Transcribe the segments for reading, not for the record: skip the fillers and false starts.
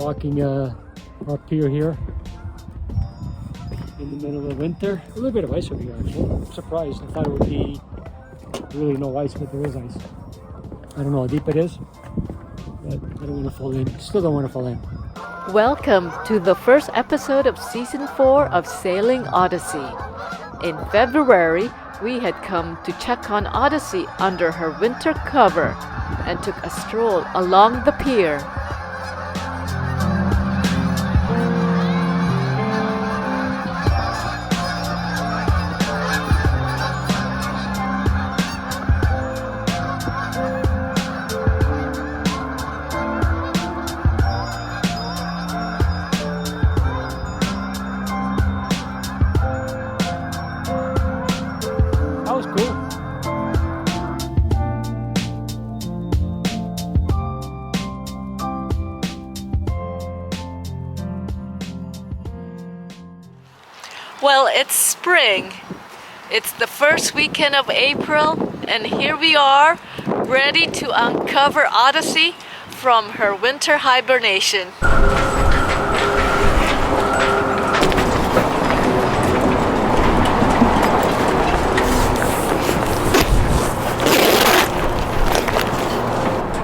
walking our pier here in the middle of winter. A little bit of ice over here actually. I'm surprised. I thought it would be really no ice, but there is ice. I don't know how deep it is, but I don't want to fall in. Still don't want to fall in. Welcome to the first episode of Season 4 of Sailing Odyssey. In February, we had come to check on Odyssey under her winter cover and took a stroll along the pier. Well, it's spring. It's the first weekend of April, and here we are, ready to uncover Odyssey from her winter hibernation.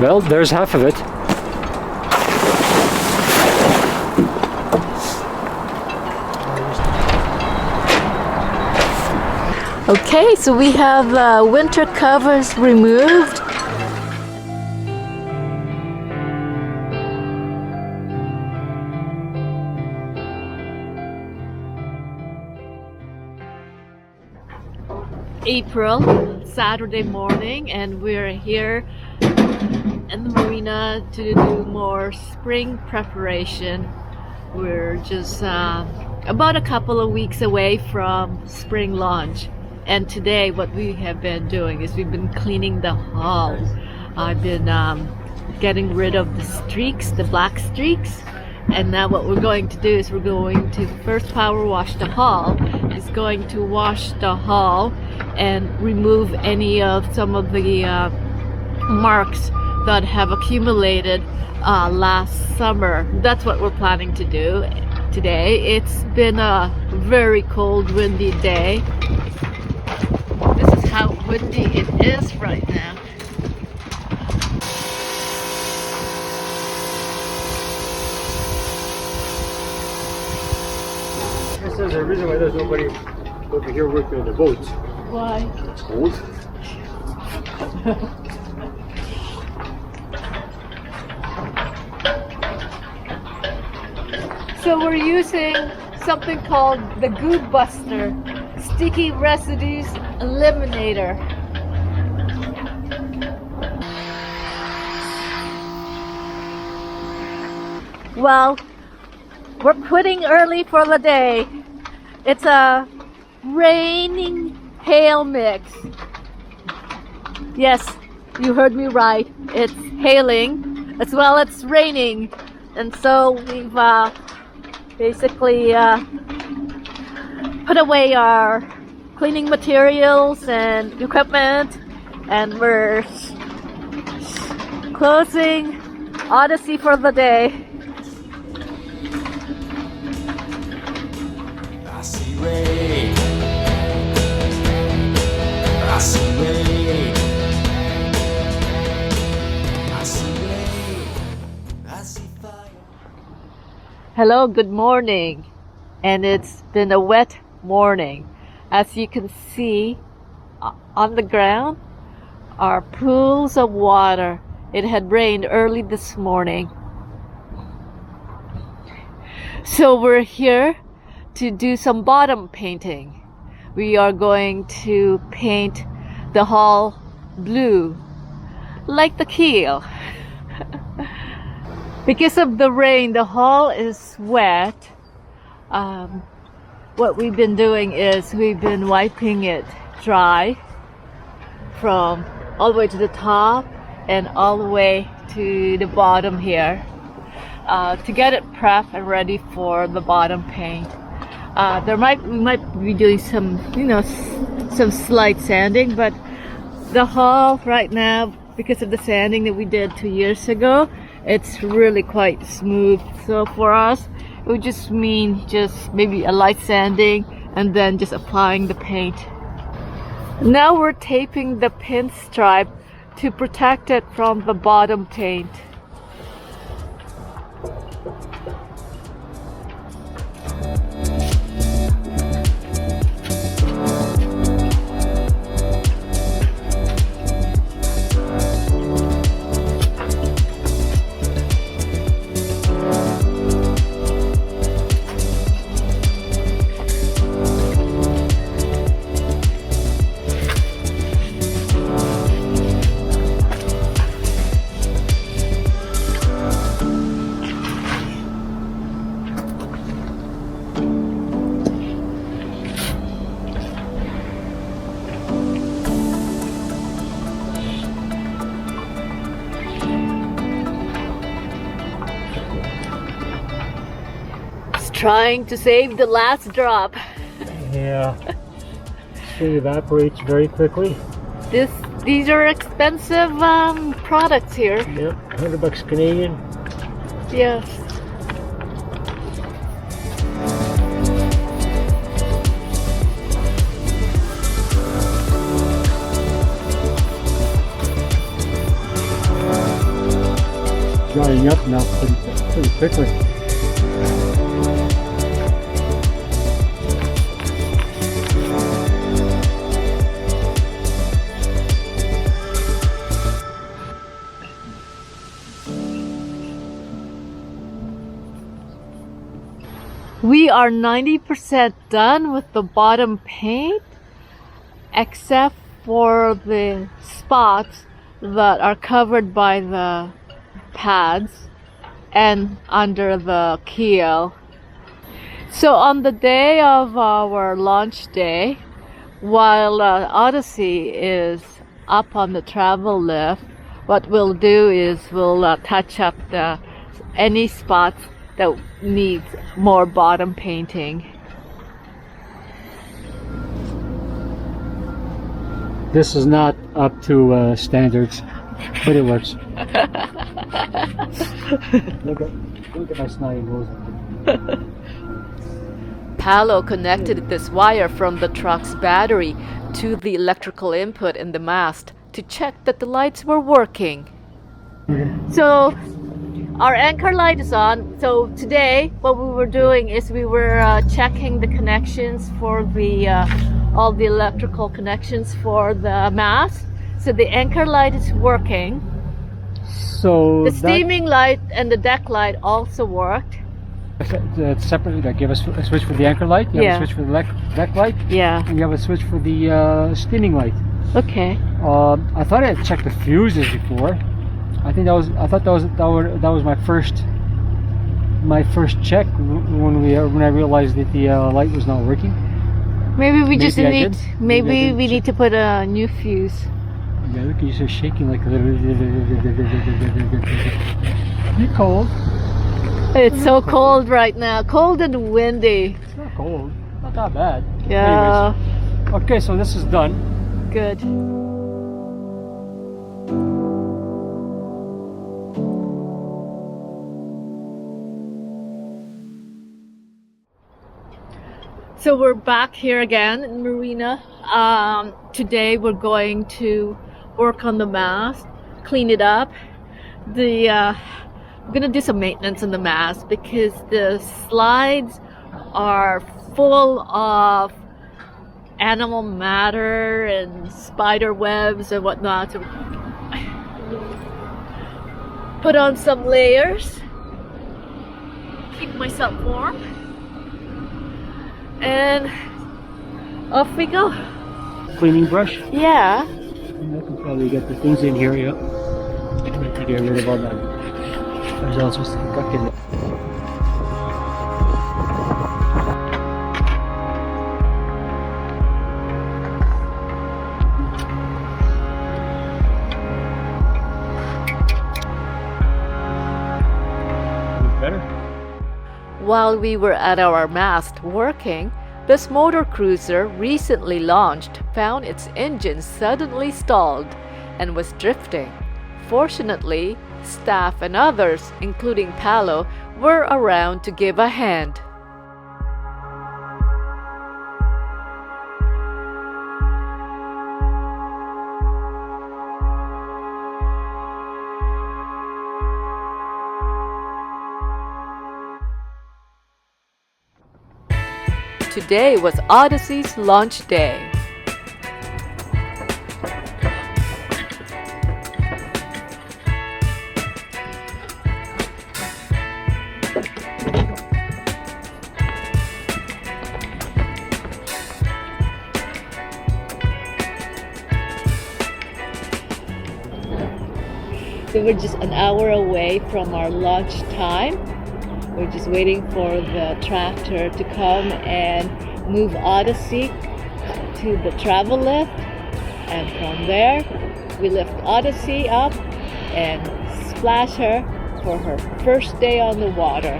Well, there's half of it. Okay, so we have winter covers removed. April, Saturday morning, and we're here in the marina to do more spring preparation. We're just about a couple of weeks away from spring launch. And today what we have been doing is we've been cleaning the hull. I've been getting rid of the streaks, the black streaks. And now what we're going to do is we're going to first power wash the hull. It's going to wash the hull and remove any of some of the marks that have accumulated last summer. That's what we're planning to do today. It's been a very cold, windy day. This is how windy it is right now. This is the reason why there's nobody over here working on the boats. Why? It's cold. So we're using something called the Goob Buster, Sticky Residues Eliminator. Well, we're quitting early for the day. It's a raining hail mix. Yes, you heard me right. It's hailing as well as it's raining. And so we've basically put away our cleaning materials and equipment, and we're closing Odyssey for the day. I see rain. I see rain. I see rain. I see fire. Hello, good morning. And it's been a wet morning. As you can see on the ground are pools of water. It had rained early this morning. So we're here to do some bottom painting. We are going to paint the hull blue, like the keel. Because of the rain, the hull is wet. What we've been doing is we've been wiping it dry from all the way to the top and all the way to the bottom here to get it prepped and ready for the bottom paint. We might be doing some, some slight sanding, but the hull right now, because of the sanding that we did 2 years ago, it's really quite smooth. So for us, it would just mean just maybe a light sanding and then just applying the paint. Now we're taping the pinstripe to protect it from the bottom paint. Trying to save the last drop. Yeah. It evaporates very quickly. These are expensive products here. Yep, $100 Canadian. Yes. Drying up now pretty quickly. We are 90% done with the bottom paint, except for the spots that are covered by the pads and under the keel. So on the day of our launch day, while Odyssey is up on the travel lift, what we'll do is we'll touch up any spots that needs more bottom painting. This is not up to standards, but it works. look at my snotty nose. Paolo connected this wire from the truck's battery to the electrical input in the mast to check that the lights were working. So our anchor light is on. So today what we were doing is we were checking the connections for the all the electrical connections for the mast. So the anchor light is working. So the steaming light and the deck light also worked. Separately, like you have a switch for the anchor light, you have a switch for the deck light, and you have a switch for the steaming light. Okay. I thought I had checked the fuses before. I thought that was my first check when I realized that the light was not working. Maybe we just need we need to put a new fuse. Yeah, look, you're so shaking like a little. You're cold. It's so cold right now. Cold and windy. It's not cold. Not that bad. Yeah. Anyways. Okay, so this is done. Good. So we're back here again in Marina. Today we're going to work on the mast, clean it up. We're gonna do some maintenance on the mast because the slides are full of animal matter and spider webs and whatnot. So put on some layers, keep myself warm, and off we go. Cleaning brush? Yeah. I can probably get the things in here, yeah. To get rid of all that. There's also some guck in there. Better? While we were at our mast working, this motor cruiser recently launched found its engine suddenly stalled and was drifting. Fortunately, Staff and others, including Paolo, were around to give a hand. Today was Odyssey's launch day. So we're just an hour away from our launch time. We're just waiting for the tractor to come and move Odyssey to the travel lift. And from there, we lift Odyssey up and splash her for her first day on the water.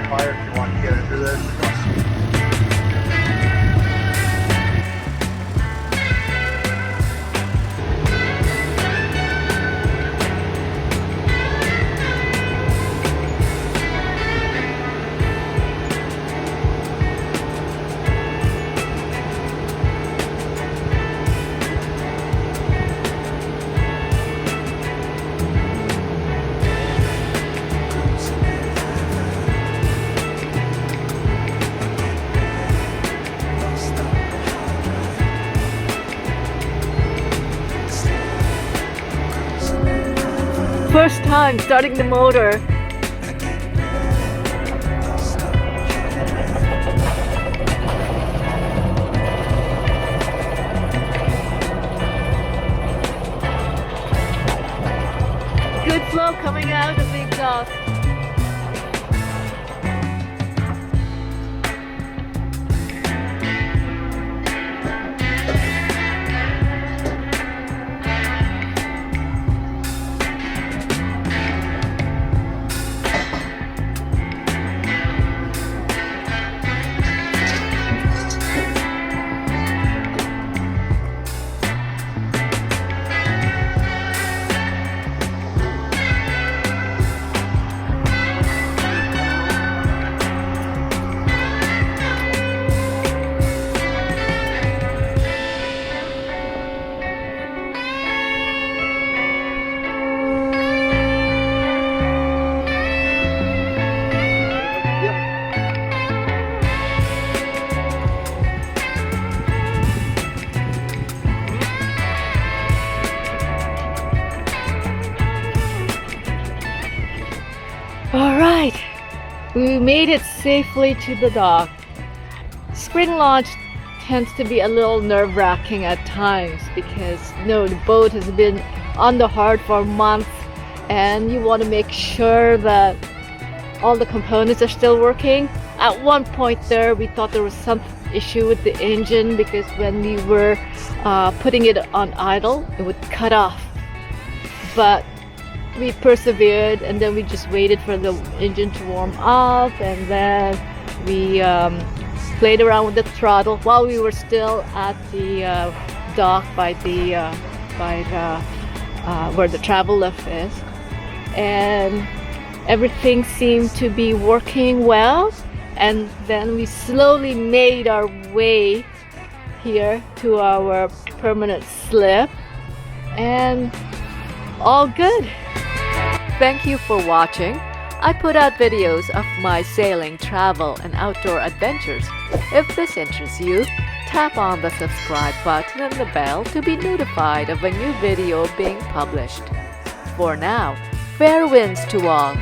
Fire if you want to get into this. First time starting the motor. Good flow coming out of the exhaust. Alright, we made it safely to the dock. Spring launch tends to be a little nerve-wracking at times because the boat has been on the hard for months and you want to make sure that all the components are still working. At one point there we thought there was some issue with the engine because when we were putting it on idle it would cut off, but we persevered and then we just waited for the engine to warm up, and then we played around with the throttle while we were still at the dock by where the travel lift is, and everything seemed to be working well. And then we slowly made our way here to our permanent slip, and all good. Thank you for watching. I put out videos of my sailing, travel, and outdoor adventures. If this interests you, tap on the subscribe button and the bell to be notified of a new video being published. For now, fair winds to all.